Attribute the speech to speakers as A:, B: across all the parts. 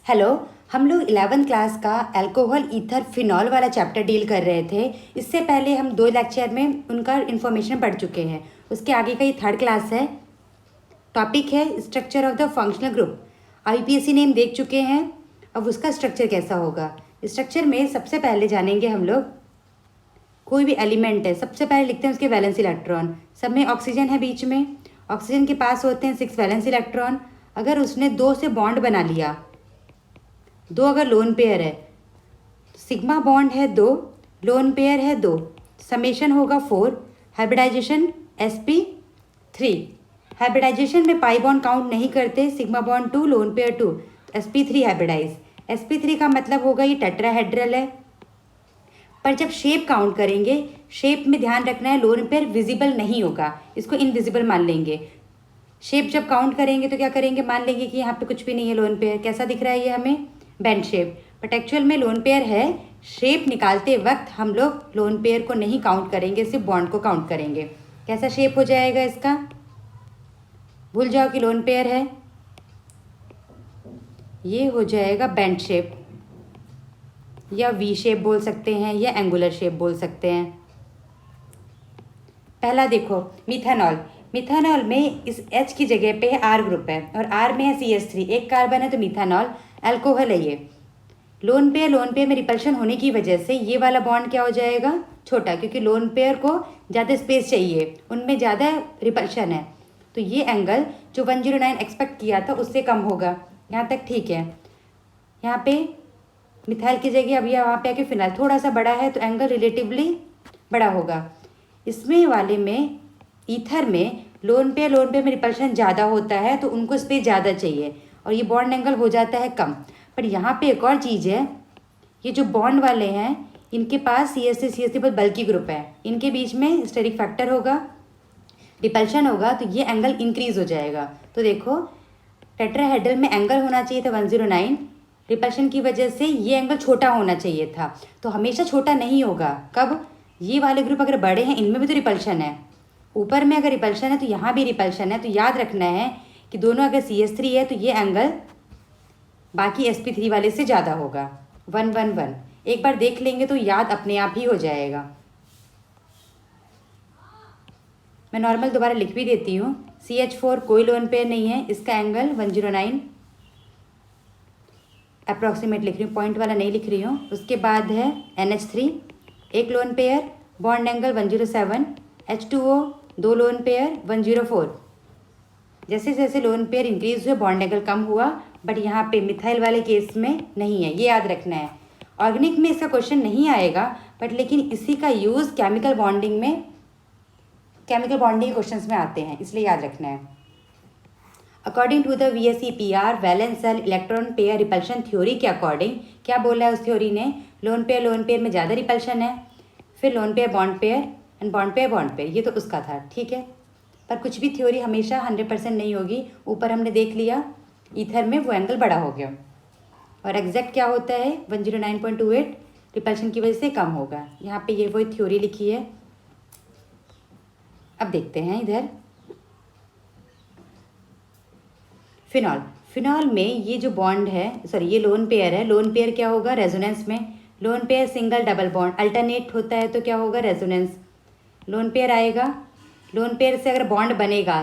A: Hello. हम लोग 11th class का अल्कोहल ईथर फिनॉल वाला चैप्टर डील कर रहे थे। इससे पहले हम 2 लेक्चर में उनका इन्फॉर्मेशन पढ़ चुके हैं। उसके आगे का ये 3rd क्लास है। टॉपिक है structure of the functional group. IPSC name देख चुके हैं, अब उसका स्ट्रक्चर कैसा होगा। स्ट्रक्चर में सबसे पहले जानेंगे हम लोग, कोई भी एलिमेंट है सबसे पहले लिखते हैं उसके वैलेंस इलेक्ट्रॉन। सब में ऑक्सीजन है, बीच में ऑक्सीजन के पास होते हैं 6 वैलेंस इलेक्ट्रॉन। अगर उसने 2 से बॉन्ड बना लिया, 2 अगर लोन पेयर है, सिग्मा बॉन्ड है 2, लोन पेयर है 2, समेशन होगा 4, हाइब्रिडाइजेशन sp3। हाइब्रिडाइजेशन में पाई बॉन्ड काउंट नहीं करते, sigma bond 2, lone pair 2, sp3 hybridise. sp3 का मतलब होगा ये टेट्राहेड्रल है। पर जब शेप काउंट करेंगे, शेप में ध्यान रखना है लोन पेयर विजिबल नहीं होगा, इसको इनविजिबल मान लेंगे। शेप जब काउंट करेंगे तो क्या करेंगे, मान लेंगे कि यहाँ पे कुछ भी नहीं है लोन पेयर। कैसा दिख रहा है ये हमें, बेंड शेप, बट एक्चुअल में लोन पेयर है। शेप निकालते वक्त हम लोग लोन पेयर को नहीं काउंट करेंगे, सिर्फ बॉन्ड को काउंट करेंगे। कैसा शेप हो जाएगा इसका, भूल जाओ कि लोन पेयर है, ये हो जाएगा बेंड शेप, या वी शेप बोल सकते हैं, या एंगुलर शेप बोल सकते हैं। पहला देखो मिथेनॉल। मिथेनॉल में इस H की जगह पे R ग्रुप है और R में है CH3, एक कार्बन है, तो मिथेनॉल अल्कोहल है ये। लोन पेयर में रिपल्शन होने की वजह से ये वाला बॉन्ड क्या हो जाएगा, छोटा, क्योंकि लोन पेयर को ज़्यादा स्पेस चाहिए, उनमें ज़्यादा रिपल्शन है। तो ये एंगल जो 109 एक्सपेक्ट किया था उससे कम होगा। यहाँ तक ठीक है। यहाँ पे मिथाइल की जगह अब यह वहाँ पे आके फिनाइल थोड़ा सा बड़ा है, तो एंगल रिलेटिवली बड़ा होगा। इसमें वाले में ईथर में लोन पेयर में रिपल्शन ज़्यादा होता है, तो उनको स्पेस ज़्यादा चाहिए और ये बॉन्ड एंगल हो जाता है कम। पर यहाँ पे एक और चीज़ है, ये जो बॉन्ड वाले हैं इनके पास CH3 बहुत बल्कि ग्रुप है, इनके बीच में स्टेरिक फैक्टर होगा, रिपल्शन होगा, तो ये एंगल इंक्रीज हो जाएगा। तो देखो टेट्राहेड्रल में एंगल होना चाहिए था 109, रिपल्शन की वजह से ये एंगल छोटा होना चाहिए था। तो हमेशा छोटा नहीं होगा, कब, ये वाले ग्रुप अगर बड़े हैं इनमें भी तो रिपल्शन है, ऊपर में अगर रिपल्शन है तो यहाँ भी रिपल्शन है। तो याद रखना है कि दोनों अगर CH3 है तो ये एंगल बाकी sp3 वाले से ज़्यादा होगा, 111। एक बार देख लेंगे तो याद अपने आप ही हो जाएगा। मैं नॉर्मल दोबारा लिख भी देती हूँ। CH4 कोई लोन पेयर नहीं है, इसका एंगल 109 अप्रॉक्सीमेट लिख रही हूँ, पॉइंट वाला नहीं लिख रही हूँ। उसके बाद है NH3, एक lone pair, bond angle 107, H2O 2 lone pair 104। जैसे जैसे लोन पेयर इंक्रीज हुए बॉन्ड एंगल कम हुआ, बट यहाँ पे मिथाइल वाले केस में नहीं है, ये याद रखना है। ऑर्गेनिक में इसका क्वेश्चन नहीं आएगा, बट लेकिन इसी का यूज़ केमिकल बॉन्डिंग क्वेश्चंस में आते हैं, इसलिए याद रखना है। According to the VSEPR valence shell electron pair repulsion theory के अकॉर्डिंग क्या बोला है उस थ्योरी ने, लोन पेयर में ज़्यादा रिपल्शन है, फिर lone pair bond pair and bond pair, ये तो उसका था, ठीक है। पर कुछ भी थ्योरी हमेशा 100% नहीं होगी। ऊपर हमने देख लिया ईथर में वो एंगल बड़ा हो गया, और एग्जैक्ट क्या होता है 109.28 रिपल्शन की वजह से कम होगा। यहाँ पे ये वही थ्योरी लिखी है। अब देखते हैं इधर फिनॉल में ये जो बॉन्ड है, सॉरी ये लोन पेयर है, लोन पेयर क्या होगा रेजोनेंस में, lone pair single double bond alternate होता है तो क्या होगा रेजोनेंस। लोन पेयर आएगा, लोन पेयर से अगर बॉन्ड बनेगा,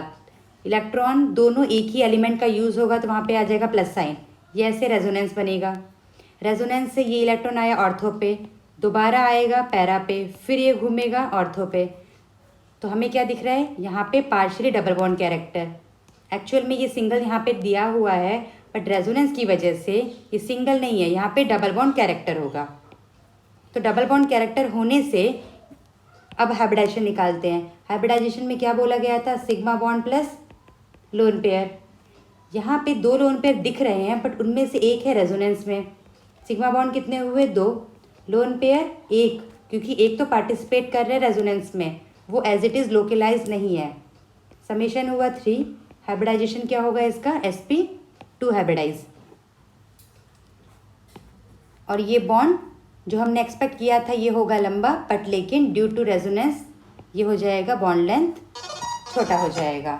A: इलेक्ट्रॉन दोनों एक ही एलिमेंट का यूज़ होगा, तो वहाँ पे आ जाएगा प्लस साइन, ये ऐसे रेजोनेंस बनेगा। रेजोनेंस से ये इलेक्ट्रॉन आया ऑर्थो पे, दोबारा आएगा पैरा पे, फिर ये घूमेगा ऑर्थो पे। तो हमें क्या दिख रहा है यहाँ पे partially double bond character. Actual में ये सिंगल यहाँ पे दिया हुआ है, बट रेजोनेंस की वजह से ये सिंगल नहीं है, यहाँ पे डबल बॉन्ड कैरेक्टर होगा। तो डबल बॉन्ड कैरेक्टर होने से अब हाइब्रिडाइजेशन निकालते हैं। हाइब्रिडाइजेशन में क्या बोला गया था, sigma bond plus lone pair. यहाँ पे 2 लोन पेयर दिख रहे हैं, बट उनमें से एक है रेजोनेंस में। सिग्मा बॉन्ड कितने हुए, 2, लोन पेयर 1, क्योंकि एक तो पार्टिसिपेट कर रहे हैं रेजोनेंस में, वो एज इट इज़ लोकलाइज नहीं है। समेशन हुआ 3, हाइब्रिडाइजेशन क्या होगा इसका, sp2 हाइब्रिडाइज। और ये बॉन्ड जो हमने एक्सपेक्ट किया था ये होगा लंबा, बट लेकिन ड्यू टू रेजोनेंस ये हो जाएगा बॉन्ड लेंथ छोटा हो जाएगा।